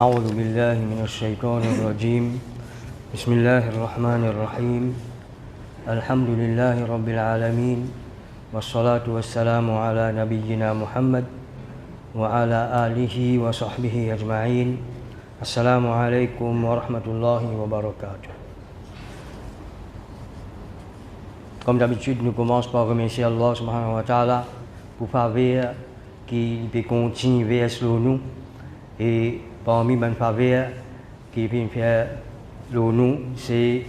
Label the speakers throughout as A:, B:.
A: أعوذ بالله من الشيطان الرجيم بسم الله الرحمن الرحيم الحمد لله رب العالمين والصلاة والسلام على نبينا محمد وعلى آله وصحبه أجمعين السلام عليكم ورحمة الله وبركاته. Comme d'habitude, nous commençons par remercier Allah subhanahu wa ta'ala pour faveur qui peut continuer sur nous et parmi les faveurs qui peut faire sur nous, c'est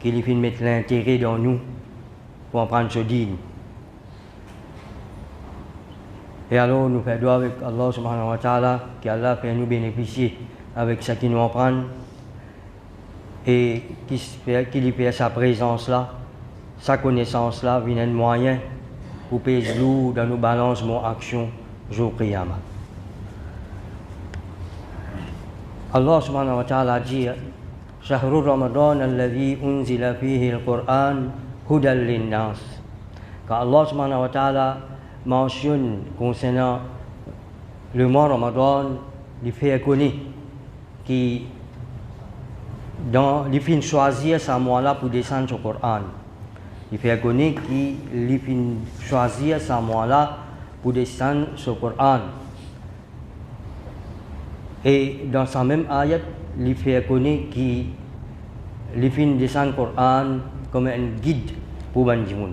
A: qu'il peut mettre l'intérêt dans nous pour en prendre ce digne. Et alors nous faisons avec Allah subhanahu wa ta'ala qui Allah fait nous bénéficier avec ce qui nous en prend et qui fait sa présence là, sa connaissance là, vient un moyen pour peser lourd dans nos balances mon action jour Qiyamah. Allah subhanahu wa ta'ala dit Shahru Ramadan alladhi unzila fihi al-Qur'an hudan lin-nas. Quand Allah subhanahu wa ta'ala mentionne concernant le mois Ramadan, il fait connaître qui dans les fins choisir ce mois-là pour descendre sur le Coran. Il fait connaître qu'il fin choisir ce mois-là pour descendre sur le Coran. Et dans sa même ayat, il fait connaître qu'il fin descendre le Coran comme un guide pour les gens.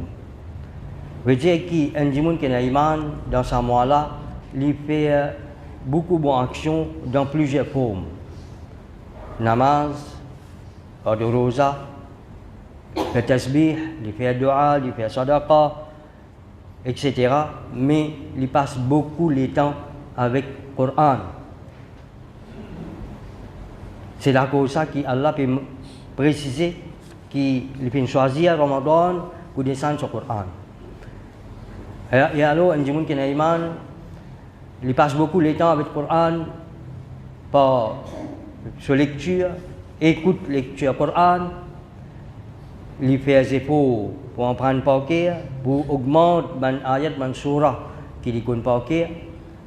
A: Veut dire qu'un gens qui a iman dans ce mois-là, il fait beaucoup de bonnes actions dans plusieurs formes. Namaz, de rosa, le tasbih, il fait dua, il fait sadaqa, etc. Mais il passe beaucoup de temps avec le Coran. C'est la cause ça qu'Allah peut préciser qu'il peut choisir Ramadan pour descendre sur le Coran. Et alors, un gens qui a iman, il passe beaucoup de temps avec le Coran par sa lecture, écoute lecture Coran, il fait des efforts pour en prendre par cœur, pour augmenter les ayat, les surah qu'il connaît par cœur.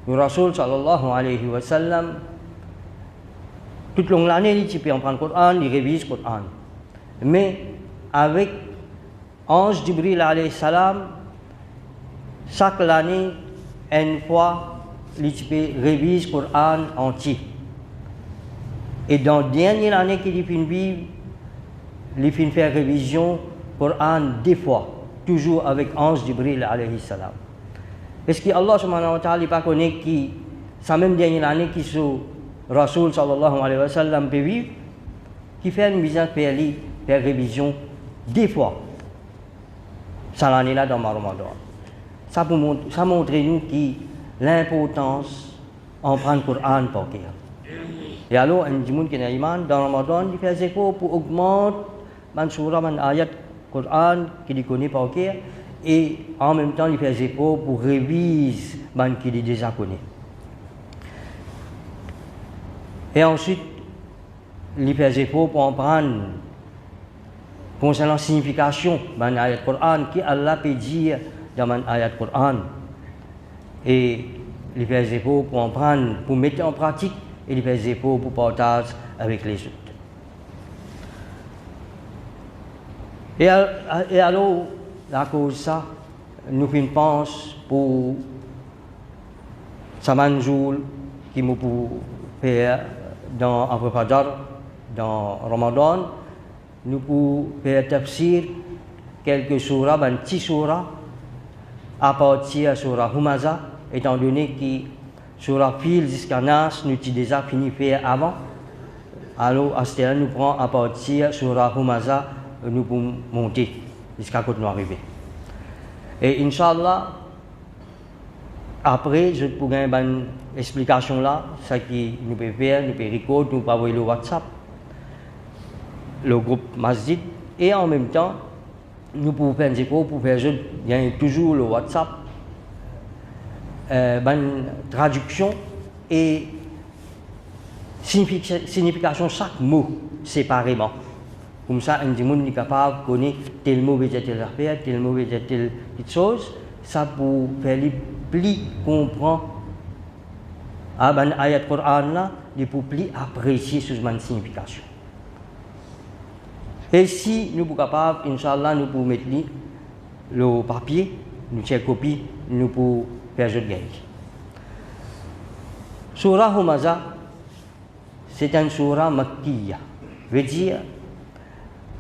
A: Le Rasul sallallahu alayhi wa sallam, toute l'année, il peut en prendre le Coran, il révise le Coran. Mais avec Ange Jibril alayhi salam, chaque année, une fois, il peut réviser le Coran entier. Et dans la dernière année qu'il finit vivre, il finit faire révision Coran 2 fois, toujours avec Ange Jibril alayhi salam. Est-ce que Allah subhanahu wa ta'ala pas connaît qui, sa même dernière année qui sur Rasul sallallahu alayhi wa sallam peut vivre, qui fait une mise en faire révision 2 fois, cette année-là dans Ramadan. Ça montre nous qui l'importance en prendre le Coran par cœur. Et alors, un gens qui a iman dans Ramadan, il fait des efforts pour augmenter les surah, les ayat Coran qu'il connaît par cœur, et en même temps, il fait des efforts pour réviser les qu'il déjà connaît. Et ensuite, il fait des efforts pour en prendre concernant la signification de l'ayat Coran, qui Allah peut dire dans l'ayat Coran. Et il fait des efforts pour en prendre, pour mettre en pratique, et il fait des efforts pour partager avec les autres. Et alors, à cause de ça, nous pensons pour Saman jour qui nous peut faire dans Abu Fajr, dans Ramadan, nous pouvons faire tafsir quelques surahs, un petit surah, à partir de surah Humaza, étant donné que surah Fil jusqu'à Nas, nous avons déjà fini de faire avant. Alors, à ce moment-là, nous prenons à partir de surah Humaza, nous pouvons monter jusqu'à quand nous arrivons. Et Inch'Allah, après, je pourrais une explication là, ce que nous pouvons faire, nous pouvons recorder, nous pouvons envoyer le WhatsApp, le groupe Masjid, et en même temps, nous pouvons faire des efforts pour faire il y a toujours le WhatsApp, traduction et signification chaque mot séparément. Comme ça, un monde est capable de connaître tel mot veut dire telle affaire, tel mot veut dire telle petite chose. Ça pour faire les plis comprendre. Ayat Quran là, il faut plus apprécier cette signification. Et si nous sommes capables, Inch'Allah, nous pouvons mettre le papier, nous faire copie, nous pouvons faire jeu de gagne. Surah Humaza, c'est une surah makkiya. Veut dire,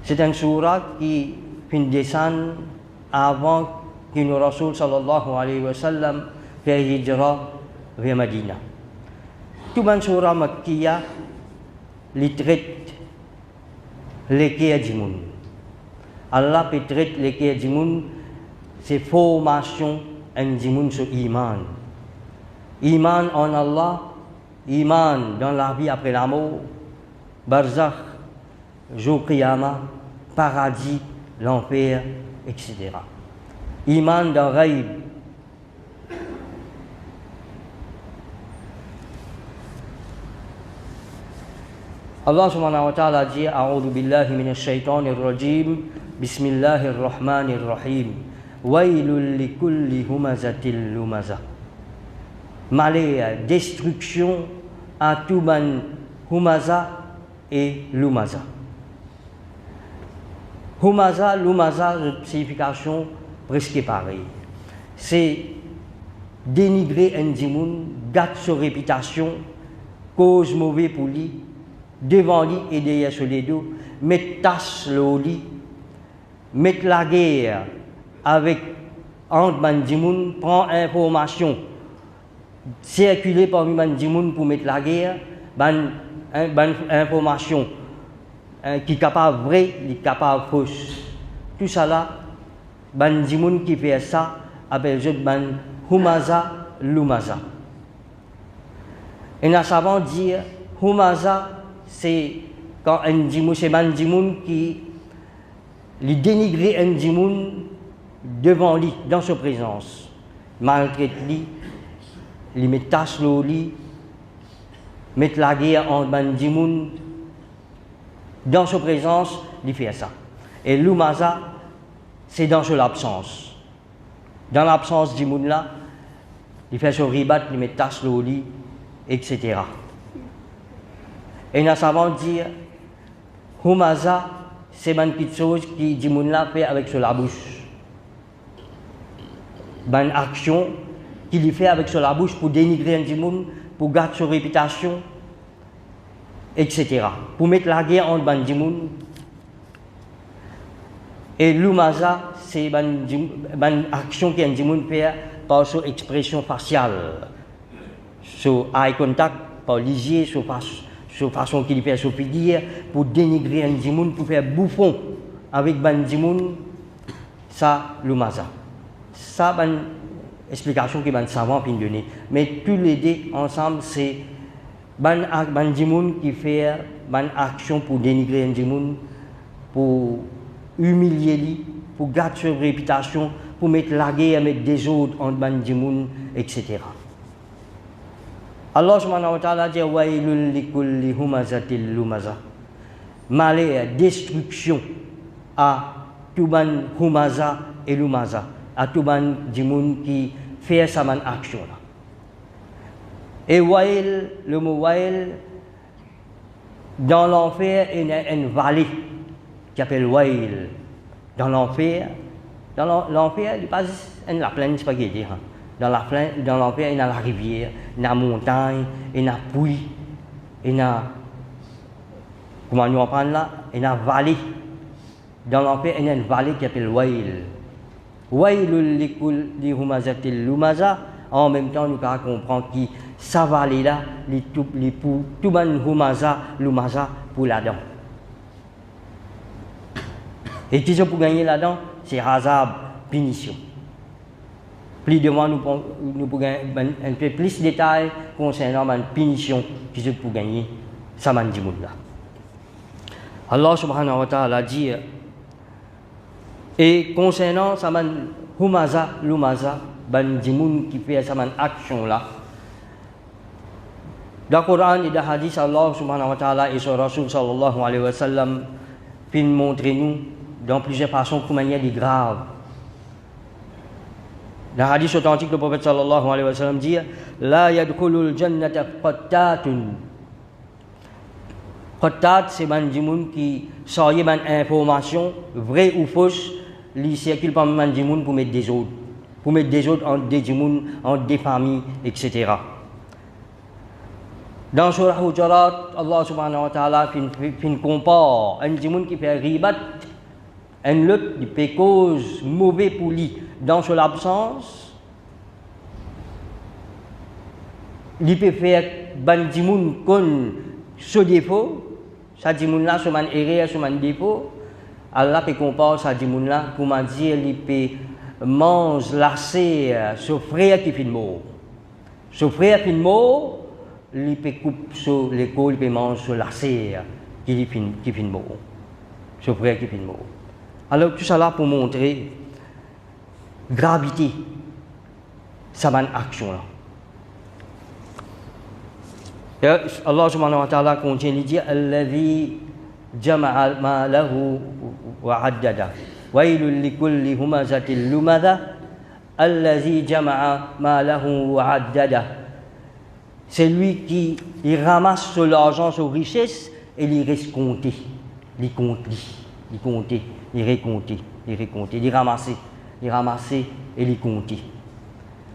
A: c'est une surah qui finit descendre avant que le Rasul sallallahu alayhi wa sallam fait hijra vers Medina. Toute une surah makkiya, il traite les cas du monde. Allah peut traiter les cas du monde, c'est formation du monde sur l'iman. Iman en Allah, iman dans la vie après la mort, barzakh, jour qiyamah, paradis, l'enfer, etc. Iman dans Ghaib. Allah subhanahu wa ta'ala dit A'udhu billahi minash shaitanir rajim Bismillahir rahmanir rahim Wailul likulli humazatil lumaza. Malheur, destruction à tout ban humaza et lumaza. Humaza, lumaza, signification presque pareille. C'est dénigrer un dimoun, gâter sa réputation, cause mauvais pour lui, devant lui et derrière sur les dos, mettre tasse le lit, mettre la guerre avec entre Bandimoun, prend information, circuler parmi Bandimoun pour mettre la guerre, information qui est capable vraie, qui est capable fausse. Tout ça là, Bandimoun qui fait ça, appelle je Humaza, Lumaza. Et nous savons dire, Humaza, c'est quand un djimoun, c'est un djimoun qui lui dénigre un djimoun devant lui, dans sa présence. Malgré lui, il met tache au lit, met la guerre en un djimoun, dans sa présence, il fait ça. Et l'umaza, c'est dans son absence. Dans l'absence du djimoun là, il fait son ribat, il met tache au lit, etc. Et nous savons dire, Humaza, c'est une petite chose qui Djimoun l'a fait avec sur la bouche. Une action qu'il fait avec sur la bouche pour dénigrer un Djimoun, pour garder sa réputation, etc. Pour mettre la guerre entre un Djimoun. Et l'Humaza, c'est une action qu'un Djimoun fait par son expression faciale, sur eye contact, par lisier, sur façon qu'il fait son figure, pour dénigrer un djimoun, pour faire bouffon avec un djimoun, ça, l'umaza. Ça, c'est une explication que les savants peuvent donner. Mais tous les deux ensemble, c'est un djimoun qui fait une action pour dénigrer un djimoun, pour humilier lui, pour garder sa réputation, pour mettre la guerre avec des autres entre un djimoun, etc. Allah subhanahu wa ta'ala dit Wailul likulli humazatil lumaza. Malheur, destruction à tout ban humaza et lumaza, à tout ban djimoun qui fait sa action là. Et wail, le mot wail, dans l'enfer, il y a une vallée qui s'appelle wail. Dans l'enfer, il n'y a pas la plaine spaghetti. Hein. Dans l'enfer, il y a la rivière, il y a la montagne, il y a la pluie, il y a, comment nous apprendre là, il y a la vallée. Dans l'enfer, il y a une vallée qui s'appelle Wail. Wailul likulli humazatil lumaza. En même temps, nous comprenons que sa vallée là, tout le humaza, lumaza pour là-dedans. Et qui sont pour gagner là-dedans, c'est razab, punition. Plus devant, nous pouvons gagner un peu plus de détails concernant la punition qui sont pour gagner ça là. Allah subhanahu wa ta'ala dit, et concernant ça humaza, lumaza, ban djimoun qui fait ça action là. Dans le Coran et dans le hadith, Allah subhanahu wa ta'ala et son Rasul sallallahu alayhi wa sallam puis montrer nous dans plusieurs façons comment il y a des graves. Dans le hadith authentique, le prophète sallallahu alayhi wa sallam dit La yadkhulul jannata qattatun Khatat, c'est ban dimoun qui sort ban information, vraie ou fausse, li circule par ban dimoun pour mettre des autres. Pour mettre des autres entre des dimoun, entre des familles, etc. Dans Surah Hujurat, Allah subhanahu wa ta'ala fin compare un dimoun qui fait ribat, un l'autre qui fait cause mauvais pour lui dans son absence. Il peut faire ban dimoun con ce défaut, sa dimoun là, ce man erreur, ce man défaut. Allah peut comparer sa dimoun là, comment dire, il peut manger, lasser ce frère qui fait mort. Ce frère qui fait mort, il peut couper sur l'école, il peut manger, lasser qui fait mort. Ce frère qui fait mort. Alors tout ça là pour montrer gravité, sa bonne action là. Allah subhanahu wa ta'ala continue de dire Alladhi jama'a malahu wa addada wailul likulli humazatil lumadha Alladhi jama'a malahu wa addada. C'est lui qui il ramasse son argent, son richesse et il reste compté. Il compte, il compte, il récompte, il récompte, il ramasse et il compte.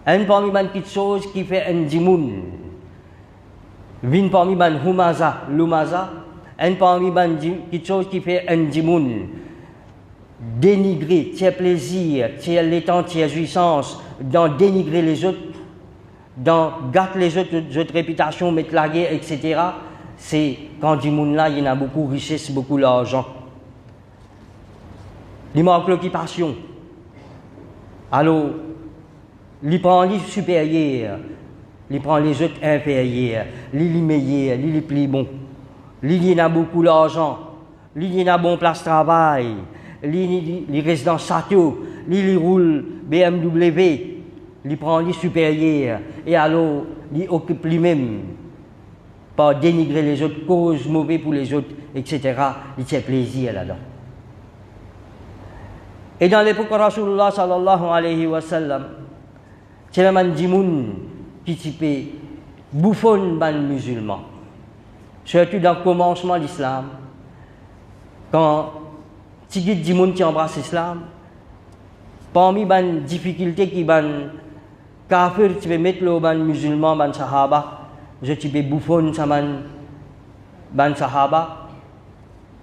A: Un parmi les petites choses qui fait un dimoun. Vin parmi ban humaza, lumaza, un parmi ban quelque chose qui fait un dimoun, dénigrer, tiers plaisir, tiers l'étang, tiers jouissance, dans dénigrer les autres, dans gâter les autres réputations, mettre la guerre, etc. C'est quand dimoun là, il y en a beaucoup de richesse, beaucoup d'argent. Il manque l'occupation. Alors, il prend les supérieurs. Il prend les autres inférieurs, les meilleurs, les plus bons. Il a beaucoup d'argent, il a bon place de travail, il reste dans le château, il roule BMW, il prend les supérieurs et alors il occupe lui-même par dénigrer les autres, cause mauvais pour les autres, etc. Il tient plaisir là-dedans. Et dans l'époque de Rasulullah sallallahu alayhi wa sallam, c'est le man dimoun qui type bouffon ban musulman. Surtout dans le commencement de l'islam, quand Tigit Dimoun qui embrasse l'islam, parmi les difficultés qui ban kafir tu peux mettre le ban musulman, ban sahaba, je tu peux bouffon ça ban sahaba,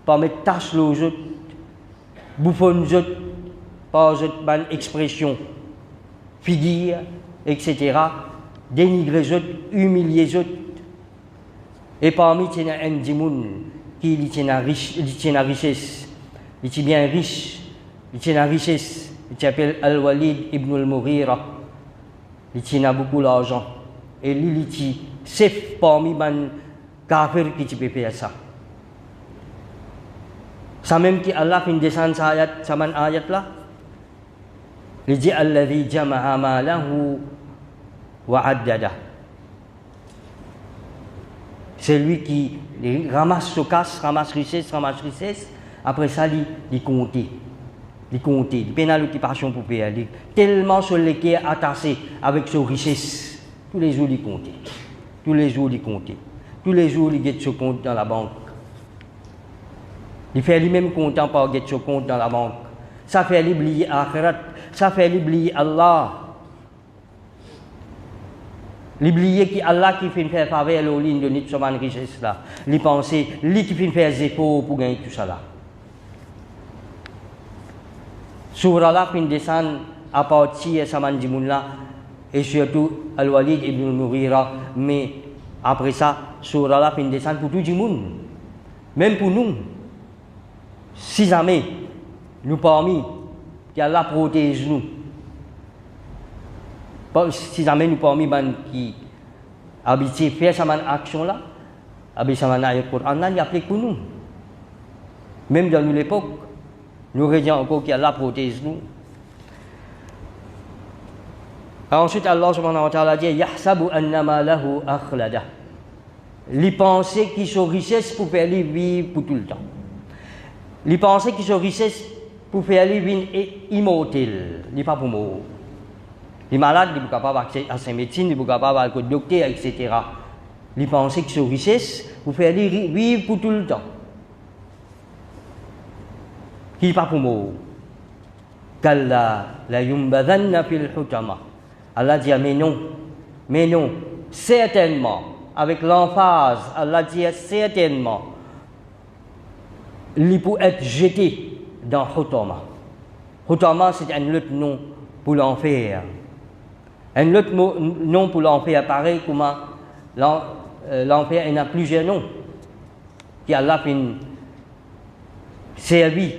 A: par mettre tâche le jeu, bouffon jeu, par jeu ban expression, figure, etc. Dénigrer les autres, humilier les autres. Et parmi il y a un dimoun qui tient la richesse, il est bien riche, il tient la richesse, il s'appelle Al-Walid ibn al-Mughira, il tient beaucoup d'argent. Et lui, il est safe parmi les kafirs qui peut faire ça. Ça même qui Allah fin descendre sa ayat là, il dit Alladhi jama'a malahu wa addada. C'est lui qui ramasse ce casse, ramasse richesse, après ça, il compte. Il compte. Il peine l'occupation pour payer. Tellement sur les qui est attaché avec ses richesses. Tous les jours, il compte. Tous les jours, il compte. Tous les jours, il get ce compte dans la banque. Il fait lui-même content par get ce compte dans la banque. Ça fait l'oublier Akhirat. Ça fait l'oublier Allah. L'oublier qui Allah qui fait faire faveur aux lignes de notre sauvage richesse là. Lui penser, lui qui fait faire efforts pour gagner tout ça là. Surah là fin descend à partir de Saman Dimoun là et surtout Al-Walid ibn al-Mughira, mais après ça Surah là fin descend pour tout le monde, même pour nous. Si jamais nous parmi qu'Allah protège nous. Si jamais nous parmi ban qui habitué faire cette action là, avec cette ayat Coran là, il applique pour nous. Même dans l'époque, nous regardons encore qu'Allah protège nous. Ensuite, Allah subhanahu wa ta'ala dit Yahsabu annama lahu akhlada. Les pensées qui sont richesses pour faire vivre pour tout le temps. Les pensées qui sont richesses pour faire vivre immortel. Il n'est pas pour mourir. Les malades, ils ne sont pas capables d'accès à sa médecine, ils ne sont pas capables d'aller au docteur, etc. les pensées que ces richesses, vous faire vivre pour tout le temps. Qui pas pour moi. Kalla la yumbadhanna fil hutama. Allah dit mais non, certainement, avec l'emphase, Allah dit certainement, il peut être jeté dans Hutama. Hutama, c'est un autre nom pour l'enfer. Un autre nom pour l'enfer, pareil comme l'enfer, il y a plusieurs noms qui Allah fait servi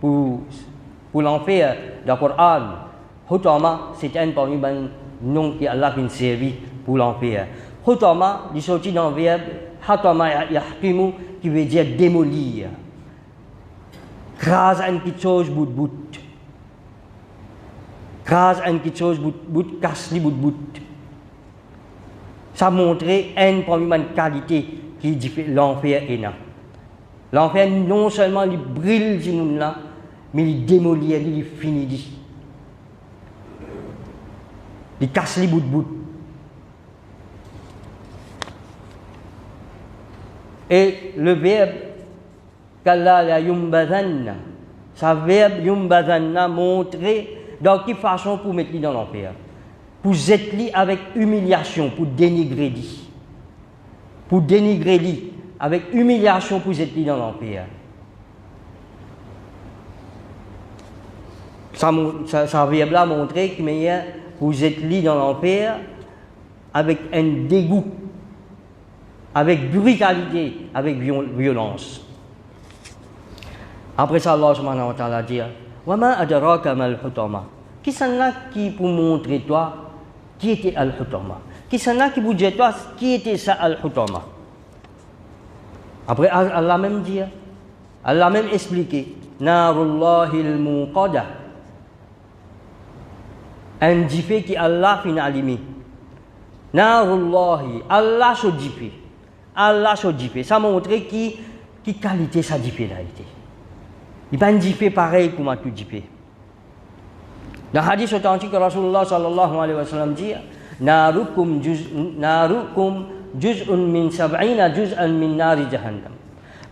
A: pour l'enfer dans le Coran. Hutama, c'est un parmi les noms qui Allah fait servi pour l'enfer. Hutama, il sortit dans le verbe Hatama yahtimu, qui veut dire démolir. Crase une petite chose bout. Crase une petite chose bout, casse les bout. Ça montrait une première qualité qui dit l'enfer est là. L'enfer non seulement il brille sur nous là, mais il démolit, il finit. Il casse les bout. Et le verbe Kalla la yumbadhanna, ça verbe yumbadhanna montrer dans quelle façon pour mettre lui dans l'enfer. Pour être lui avec humiliation, pour dénigrer lui. Pour dénigrer lui, avec humiliation pour être lui dans l'enfer. Ça verbe là montrer qu'il y a pour être lui dans l'enfer avec un dégoût, avec brutalité, avec violence. Après ça, Allah subhanahu wa ta'ala dit wa ma adraka mal hutama. Qui sont là qui pour montrer toi qui était al-hutama? Qui sont là qui pour dire toi qui était ça al-hutama? Après Allah même dit, Allah même expliqué narullahi al-muqada. Un jiffé qui Allah fin alimi. Narullahi, Allah so jiffé. Allah so jiffé. Ça montre qui qualité sa jiffé là été. Il pas un jiffé pareil comme tout jiffé. Dans le hadith authentique que Rasulullah sallallahu alayhi wa sallam dit narukum juz'un min sab'ina juz'an min nari jahannam.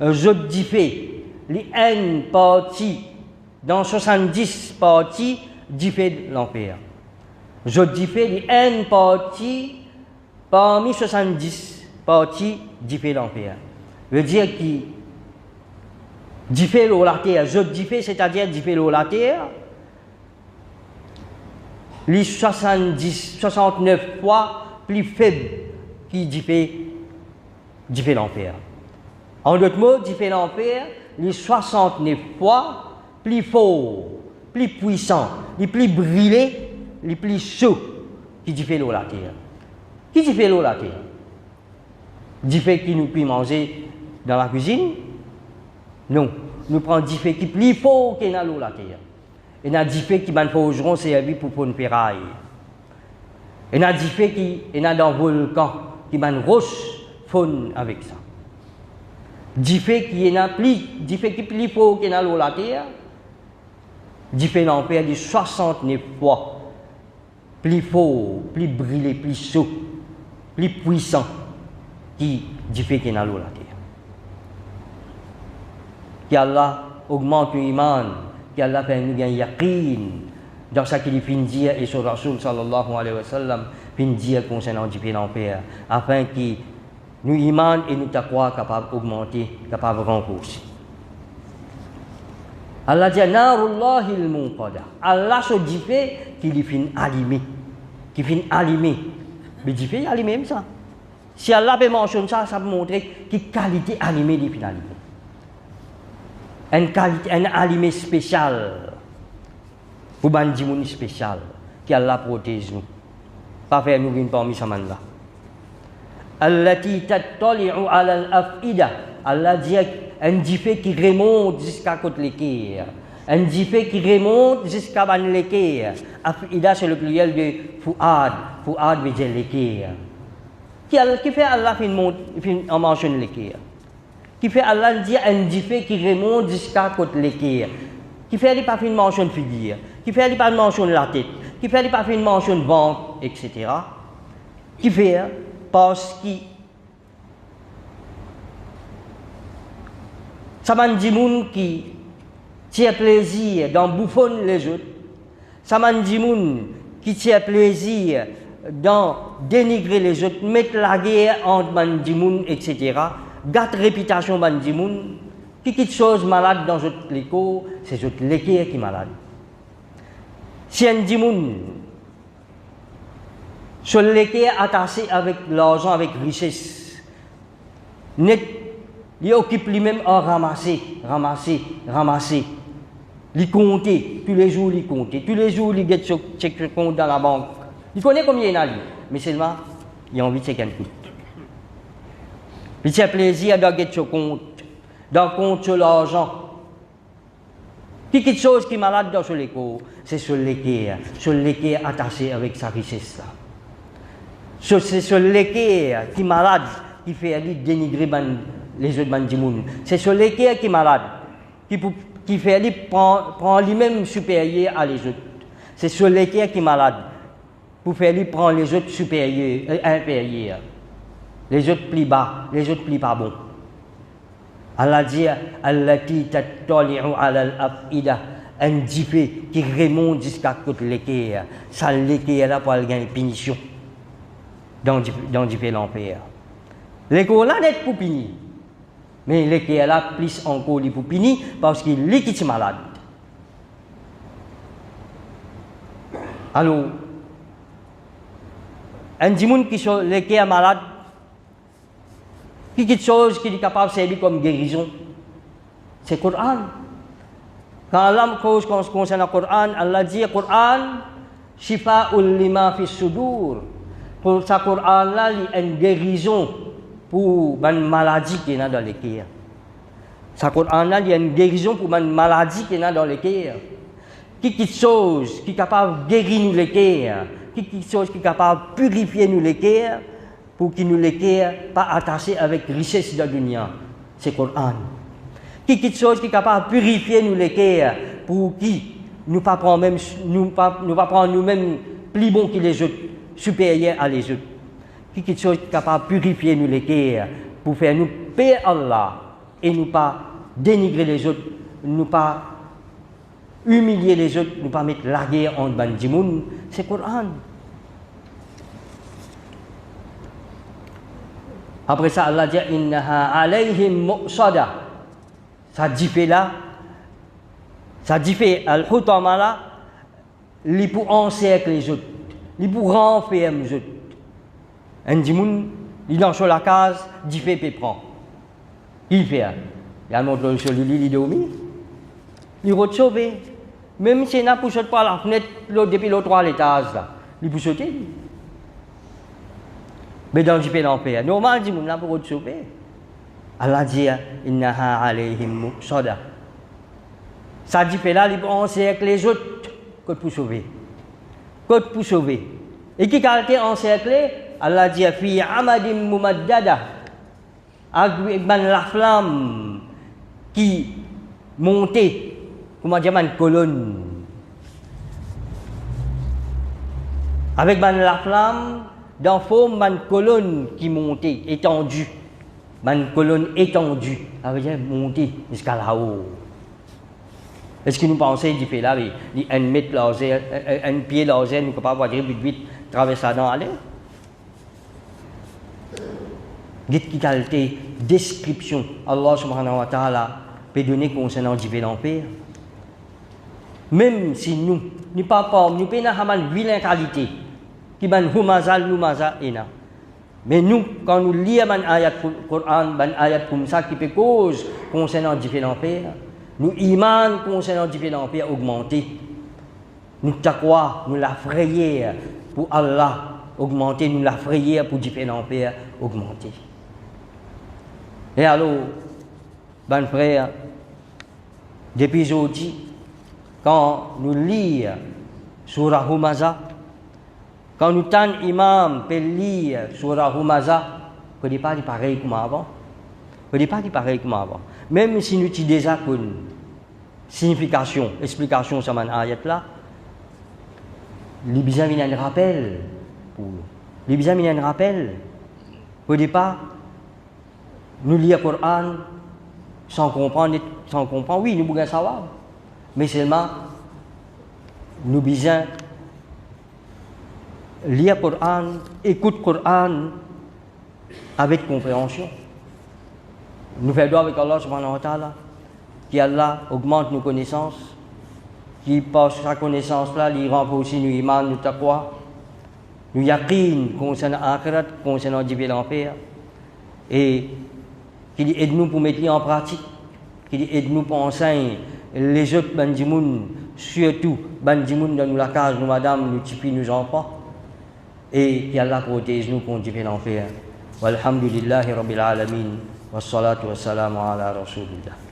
A: Je jiffé les une partie dans 70 parties jiffé de l'enfer. Je jiffé les une partie parmi 70 parties jiffé de l'enfer. Veut dire qui jiffé l'eau la terre, je jiffé c'est-à-dire jiffé l'eau la terre. Les 69 fois plus faibles qui jiffé l'enfer. En d'autres mots, jiffé l'enfer, les 69 fois plus fort, plus puissant, les plus brûlés, les plus chauds qui jiffé l'eau la terre. Qui jiffé l'eau la terre? Jiffé qui nous peut manger dans la cuisine? Non, nous prenons jiffé qui plus fort que dans l'eau la terre. Il y a des faits qui m'ont forgeron servi pour une ferraille. Il y a des faits qui dans le volcan qui m'ont roche faune avec ça. Des faits qui plus fort que dans l'eau la terre. Des faits l'enfer de 69 fois plus fort, plus brûlé, plus chaud, plus puissant qui des faits qui dans l'eau la terre. Qu'Allah augmente l'iman. qu'Allah fait nous gagner yaqin dans ce qu'il fin dire et sur Rasul sallallahu alayhi wa sallam fin dire concernant du l'enfer afin que nous iman et nous taqwa capable d'augmenter, capable de renforcer. Allah dit narullahi al-munqada. Allah se dit qu'il fin allumé, qui fin allumé. Mais dit fait allumé même ça. Si Allah peut mentionner ça, ça peut montrer quelle qualité allumée il fin allumé. Une qualité, un aliment spécial pour bandimoun spécial qui Allah protège nous pas faire nous venir parmi ça là allati tattali'u 'ala al-af'ida. Allah dit un jiffé qui remonte jusqu'à côté les cœurs, un jiffé qui remonte jusqu'à ban les cœurs. Af'ida c'est le pluriel de fuad veut dire les cœurs qui fait Allah fin en mentionne les cœurs. Qui fait Allah dit un jiffé qui remonte jusqu'à côté les cœurs, qui fait pas une mention figure, qui fait pas une mention la tête, qui fait pas une mention ventre, etc. Qui fait parce que Ça m'a dit moun qui tient plaisir dans bouffonner les autres. Ça m'a dit moun qui tient plaisir dans dénigrer les autres, mettre la guerre entre Bandimoun, etc. Gâte réputation Bandimoun. Qui quelque chose malade dans votre l'écho, c'est votre l'équerre qui est malade. Si un dimoun, sur l'équerre attaché avec l'argent, avec richesse, net, il occupe lui-même à ramasser. Il compte, tous les jours il compte, tous les jours il get check compte dans la banque. Il connaît combien il a, mais seulement il a envie de checker un coup. Il a plaisir de get son compte, d'un compte sur l'argent. Quelque chose qui est malade dans ce l'écho, c'est sur l'équerre attaché avec sa richesse. C'est sur l'équerre qui est malade, qui fait dénigrer les autres bandimouns. C'est sur l'équerre qui est malade, qui fait prendre lui-même supérieur à les autres. C'est sur l'équerre qui est malade, pour faire lui prendre les autres supérieurs, inférieurs. Les autres plus bas, les autres plus pas bons. Allah dit allati tattali'u 'ala al-afida, un dipé qui remonte jusqu'à côté l'équerre. Ça l'équerre là pour aller gagner punition dans dipé l'enfer. L'équerre là n'est pour punir. Mais l'équerre là plus encore pour punir parce qu'il est qui est malade. Alors un dimoun qui sont l'équerre malade, quelque chose qui est capable de servir comme guérison, c'est le Coran. Quand Allah concerne le Coran, Allah dit le Coran, Shifa'ul lima fi sudur. Pour ce Coran-là, il y a une guérison pour une maladie qui est dans le cœur. Ce Coran-là, il y a une guérison pour une maladie qui est dans le cœur. Quelque chose qui est capable de guérir le cœur, quelque chose qui est capable de purifier nous le cœur, pour qu'il nous les pas attachés avec richesse de la dunya. C'est le Coran. Quelque chose qui est capable de purifier nous les cœurs, pour qui nous pas prendre même nous pas prendre nous-mêmes plus bons que les autres, supérieurs à les autres. Quelque chose qui est capable de purifier nous les cœurs, pour faire nous paix Allah et nous pas dénigrer les autres, nous pas humilier les autres, nous pas mettre la guerre entre bandimoun. C'est le Coran. Après ça, Allah dit innaha alayhim mu'sada. Ça dit fait là, ça dit fait al-hutama là, il pour encercler les autres, il pour renfermer les autres. Un dimoun, il dans sur la case, dit fait peut prendre. Il fait, il a montré sur le lit, il dormi, il retrouve. Même si il n'a pas sauté par la fenêtre depuis le 3 étage là, il peut sauter. Mais dans le pays d'enfer, normal, il n'y a pas de sauver. Allah dit, innaha alayhim muqsada. Ça dit, là, il peut encercler les autres, que pour sauver. Que pour sauver. Et qui a été encerclé, Allah dit, fi amadim mumaddada. Avec la flamme qui montait, comment dire, une colonne. Avec la flamme, dans forme d'une colonne qui montait, étendue. Une colonne étendue, ça veut dire monter jusqu'à là-haut. Est-ce que nous pensons qu'il fait là, un mètre laser, un pied laser, nous ne pouvons pas voir vite traverser dans l'air? Dites qualité, description, Allah subhanahu wa ta'ala peut donner concernant du l'enfer. Même si nous ne pas nous pouvons avoir une vilaine qualité, qui ban humazal lumaza ina. Mais nous, quand nous lisons un ayat Coran, un ayat comme ça qui peut cause concernant du l'enfer, nous iman concernant du l'enfer augmenter. Nous taqwa, nous la frayère pour Allah augmenter, nous la frayère pour du l'enfer augmenter. Et alors, ben frère, depuis aujourd'hui, quand nous lisons Surah Humaza, quand nous tan imam peut lire Surah Humaza, que n'est pas pareil comme avant. Que n'est pas pareil comme avant. Même si nous avons déjà une signification, explication sur cette ayat là, les besoins viennent un rappel pour nous. Les besoins viennent un rappel. Au départ, nous lisons le Coran, sans comprendre, oui, nous pouvons savoir. Mais seulement, nous besoin lire le Coran, écouter le Coran avec compréhension. Nous faisons avec Allah subhanahu wa ta'ala, qu'Allah augmente nos connaissances, qui par sa connaissance-là, il renforce nos iman, nos taqwa, nous yaqin concernant l'akhirat, concernant Jibril l'enfer, et qu'il aide nous pour mettre en pratique, qu'il aide nous pour enseigner les autres bandimoun, surtout bandimoun dans la case, nous madame, nous tipis, nous enfants, et qu'Allah protège nous contre Jibril l'enfer. Walhamdulillahi rabbil alamin, wassalatu wassalamu ala rasulillah.